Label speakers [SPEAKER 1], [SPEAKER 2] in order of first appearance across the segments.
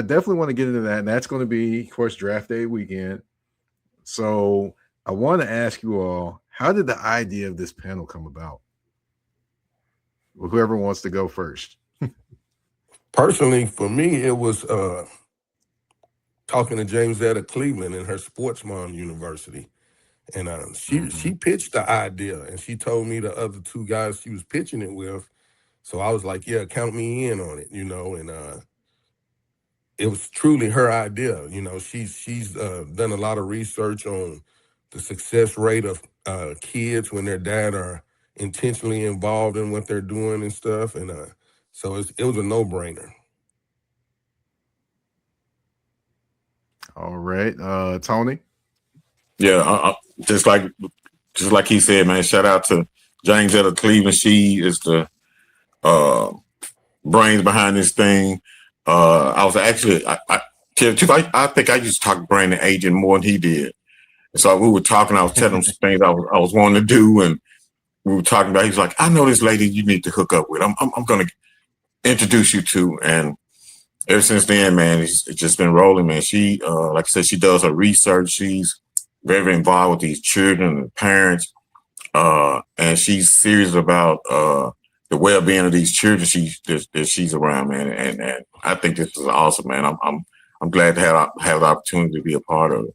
[SPEAKER 1] definitely want to get into that, and that's going to be, of course, draft day weekend. So I want to ask you all, how did the idea of this panel come about? Well, whoever wants to go first.
[SPEAKER 2] Personally, for me, it was talking to James Etta Cleveland in her Sports Mom University. And she pitched the idea, and she told me the other two guys she was pitching it with. So I was like, yeah, count me in on it, and it was truly her idea. She's done a lot of research on the success rate of kids when their dad are intentionally involved in what they're doing and stuff. And so it was a no-brainer.
[SPEAKER 1] All right, Tony.
[SPEAKER 3] Yeah, just like he said, man. Shout out to James Etta Cleveland. She is the uh, brains behind this thing. I was actually, I think I used to talk to Brandon Agent more than he did. And so we were talking. I was telling him some things I was wanting to do, and we were talking about. He was like, "I know this lady you need to hook up with. I'm going to introduce you to." And ever since then, man, it's just been rolling, man. She, like I said, she does her research. She's very, very involved with these children and parents, and she's serious about the well-being of these children that she's around, man. And I think this is awesome, man. I'm glad to have the opportunity to be a part of it.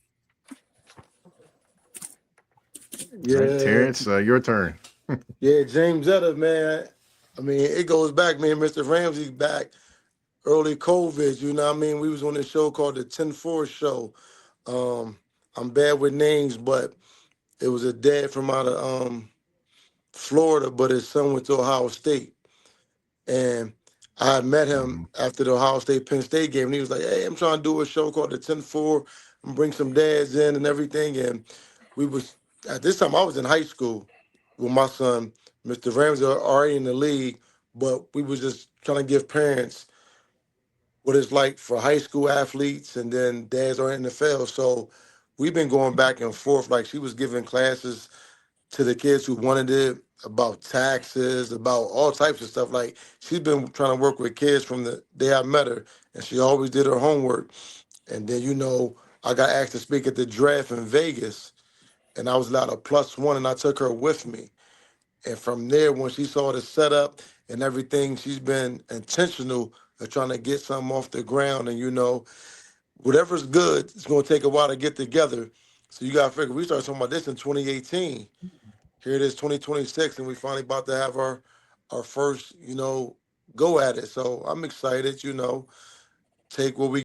[SPEAKER 1] All right,
[SPEAKER 4] Yeah,
[SPEAKER 1] Terrence, your turn.
[SPEAKER 4] yeah, James Etta, man. I mean, it goes back, man. Mr. Ramsey back early COVID. You know what I mean? We was on this show called the 10-4 Show. Um, I'm bad with names, but it was a dad from out of Florida, but his son went to Ohio State. And I had met him
[SPEAKER 1] Mhm.
[SPEAKER 4] after the Ohio State Penn State game, and he was like, "Hey, I'm trying to do a show called the 10-4 and bring some dads in and everything." And we was at this time I was in high school with my son, Mr. Ramsey, already in the league, but we was just trying to give parents what it's like for high school athletes and then dads are in the NFL. So we've been going back and forth. Like she was giving classes to the kids who wanted it about taxes, about all types of stuff. Like she's been trying to work with kids from the day I met her, and she always did her homework. And then I got asked to speak at the draft in Vegas, and I was allowed a +1, and I took her with me. And from there, when she saw the setup and everything, she's been intentional of trying to get something off the ground. And whatever's good, it's going to take a while to get together. So you got to figure we started talking about this in 2018. Here it is 2026, and we finally about to have our first, go at it. So I'm excited, take what we